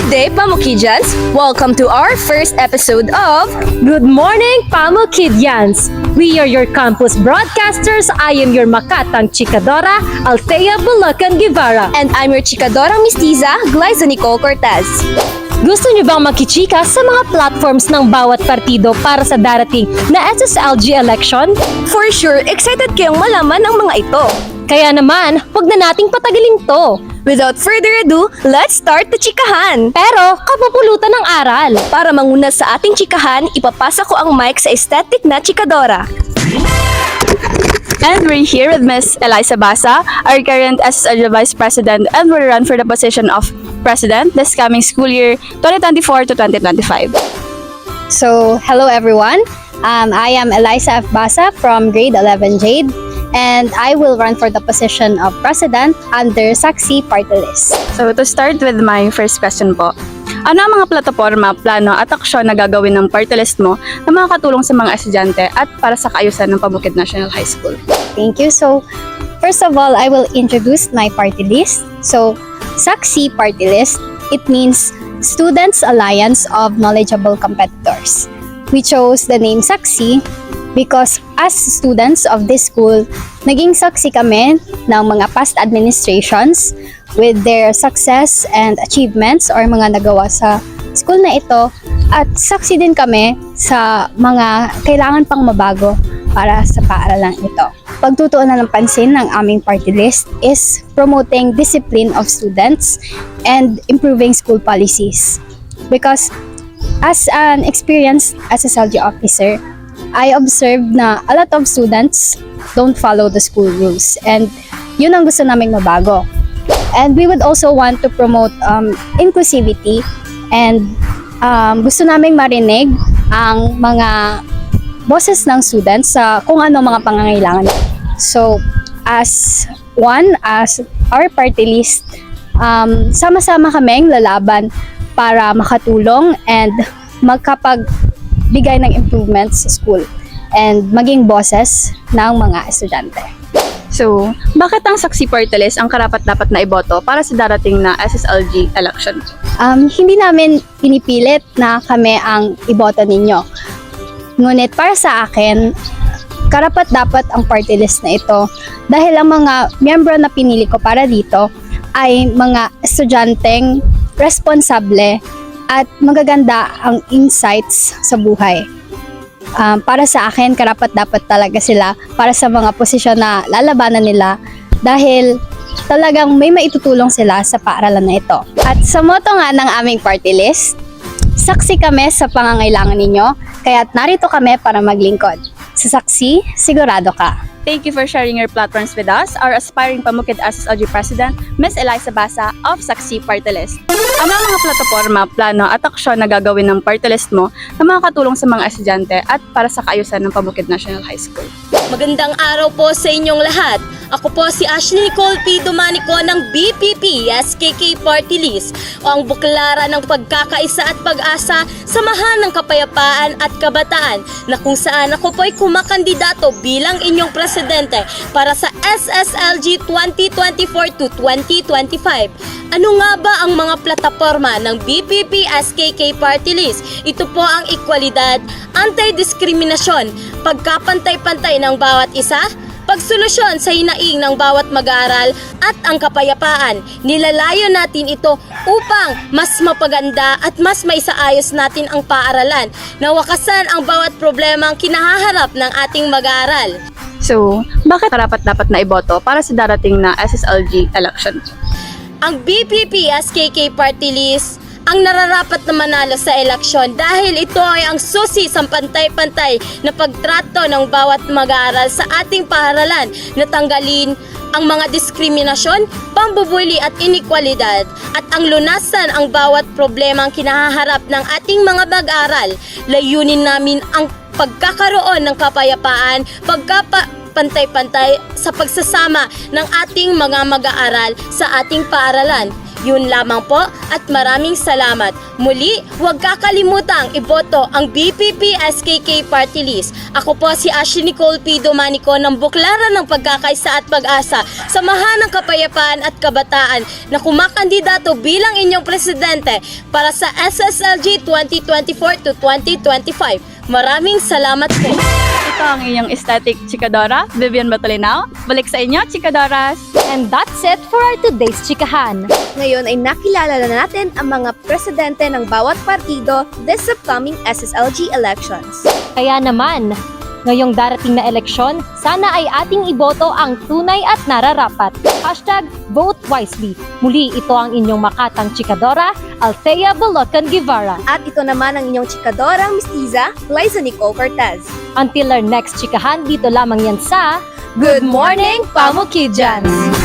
Good day, Pamukidians! Welcome to our first episode of Good morning, Pamukidians! We are your campus broadcasters. I am your Makatang Chikadora, Althea Bulacan Guevara. And I'm your chikadorang mistiza, Glyza Nicole Cortez. Gusto niyo bang makichika sa mga platforms ng bawat partido para sa darating na SSLG election? For sure, excited kayong malaman ang mga ito. Kaya naman, huwag na nating patagalin to. Without further ado, let's start the chikahan! Pero, kapupulutan ng aral. Para manguna sa ating chikahan, ipapasa ko ang mic sa aesthetic na chikadora. And we're here with Ms. Eliza Basa, our current SSLG Vice President, and will run for the position of President this coming school year 2024 to 2025. So, hello everyone. I am Eliza F. Basa from grade 11 Jade, and I will run for the position of President under Saksi Party List. So to start with my first question po, ano ang mga plataforma, plano at aksyon na gagawin ng party list mo na makakatulong sa mga estudyante at para sa kaayusan ng Pabukid National High School? Thank you. So, first of all, I will introduce my party list. So, Saksi Party List, it means Students Alliance of Knowledgeable Competitors. We chose the name Saksi because as students of this school, naging saksi kami ng mga past administrations with their success and achievements or mga nagawa sa school na ito, at saksi din kami sa mga kailangan pang mabago para sa paaralang ito. Pagtutuunan ng pansin ng aming party list is promoting discipline of students and improving school policies. Because as an experienced SSLG officer, I observed na a lot of students don't follow the school rules, and yun ang gusto naming mabago. And we would also want to promote inclusivity, and gusto naming marinig ang mga boses ng students sa kung ano mga pangangailangan. So, as our party list, sama-sama kaming lalaban para makatulong and magkapagbigay ng improvements sa school and maging boses ng mga estudyante. So, bakit ang Saksi Party List ang karapat-dapat na iboto para sa darating na SSLG election? Hindi namin pinipilit na kami ang iboto ninyo. Ngunit para sa akin, karapat-dapat ang party list na ito dahil ang mga miyembro na pinili ko para dito ay mga estudyanteng responsable at magaganda ang insights sa buhay. Para sa akin, karapat-dapat talaga sila para sa mga posisyon na lalabanan nila dahil talagang may maitutulong sila sa paaralan na ito. At sa motto nga ng aming party list, saksi kami sa pangangailangan ninyo, kaya't narito kami para maglingkod. Sa saksi, sigurado ka. Thank you for sharing your platforms with us, our aspiring Pamukid SSLG President, Ms. Eliza Basa of Saksi Party List. Ano ang mga plataforma, plano at aksyon na gagawin ng party list mo na makakatulong sa mga estudyante at para sa kaayusan ng Pabukid National High School? Magandang araw po sa inyong lahat. Ako po si Ashley Nicole P. Domanico ng BPP SKK Party List, o ang buklaran ng pagkakaisa at pag-asa, samahan ng kapayapaan at kabataan, na kung saan ako po'y kumakandidato bilang inyong presidente para sa SSLG 2024 to 2025. Ano nga ba ang mga plataforma ng BPP SKK Party List? Ito po ang ekwalidad, anti-diskriminasyon, pagkapantay-pantay ng bawat isa, pagsolusyon sa hinaing ng bawat mag-aaral at ang kapayapaan. Nilalayo natin ito upang mas mapaganda at mas maisaayos natin ang paaralan, na wakasan ang bawat problema ang kinahaharap ng ating mag-aaral. So, bakit karapat-dapat na iboto para sa darating na SSLG election? Ang BPP SKK Party List ang nararapat na manalo sa eleksyon dahil ito ay ang susi sa pantay-pantay na pagtrato ng bawat mag-aaral sa ating paaralan, na tanggalin ang mga diskriminasyon, pambubuli at inekwalidad, at ang lunasan ang bawat problema ang kinahaharap ng ating mga mag-aaral. Layunin namin ang pagkakaroon ng kapayapaan, pantay-pantay sa pagsasama ng ating mga mag-aaral sa ating paaralan. Yun lamang po at maraming salamat. Muli, huwag kakalimutang iboto ang BPP SKK Party List. Ako po si Ashley Nicole P. Domanico ng Buklaran ng Pagkakaisa at Pag-asa, Samahan ng Kapayapaan at Kabataan na kumakandidato bilang inyong presidente para sa SSLG 2024 to 2025. Maraming salamat po. Ito ang iyong aesthetic Chikadora, Vivian Batolinao. Balik sa inyo, Chikadoras! And that's it for our today's chikahan. Ngayon ay nakilala na natin ang mga presidente ng bawat partido this upcoming SSLG elections. Kaya naman, ngayong darating na eleksyon, sana ay ating iboto ang tunay at nararapat. #Vote Wisely. Muli, ito ang inyong makatang chikadora, Althea Balocan Guevara. At ito naman ang inyong chikadorang mistiza, Liza Nicole Cortez. Until our next chikahan, dito lamang yan sa Good Morning, Pamukidjans!